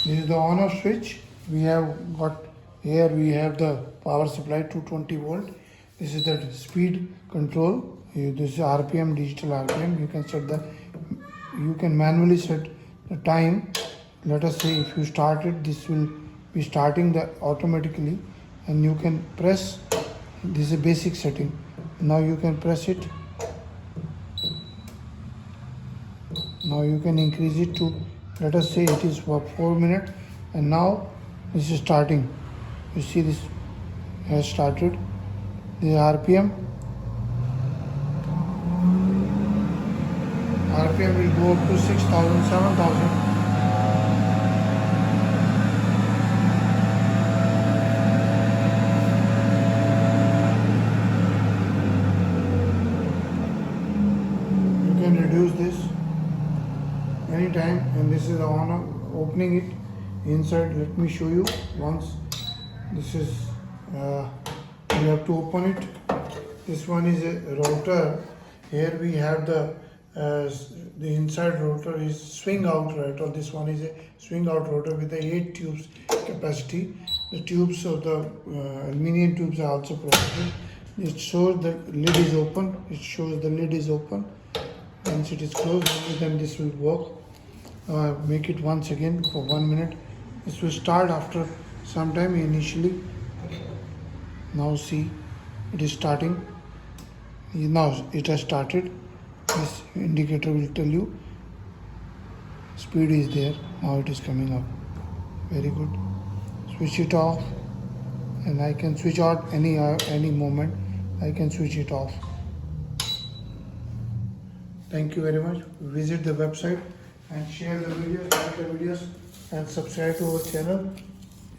This is the on off switch. We have got here, we have the power supply 220 volt. This is the speed control. This is RPM, digital RPM. You can set you can manually set the time. Let us say if you start it, this will be starting the automatically, and you can press. This is a basic setting. Now you can press it. Now you can increase it to, let us say it is for 4 minutes, and now this is starting. You see this has started. This is RPM. RPM will go up to 6,000, 7,000. You can reduce this anytime, and this is the on opening it inside. Let me show you once. This is you have to open it. This one is a rotor. Here we have the inside rotor is swing out rotor. This one is a swing out rotor with the 8 tubes capacity. The tubes of the aluminum tubes are also provided. It shows the lid is open. It shows the lid is open. Once it is closed, then this will work. Make it once again for 1 minute. This will start after some time initially. Now see, it is starting. Now it has started. This indicator will tell you speed is there. Now it is coming up. Very good. Switch it off, and I can switch out any moment. I can switch it off. Thank you very much. Visit the website and share the videos, like the videos, and subscribe to our channel.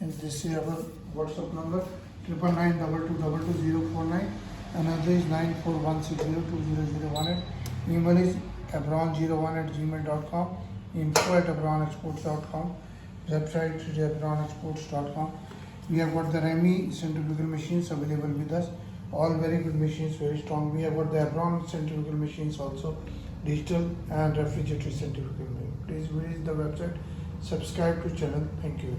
And this is our WhatsApp number 99922222049. Another is 9416020018. Email is abron01@gmail.com. info@abronexports.com. Website is abronexports.com. We have got the Remi centrifugal machines available with us. All very good machines, very strong. We have got the Abron centrifugal machines also, digital and refrigerator centrifugal. Please visit the website, subscribe to channel. Thank you.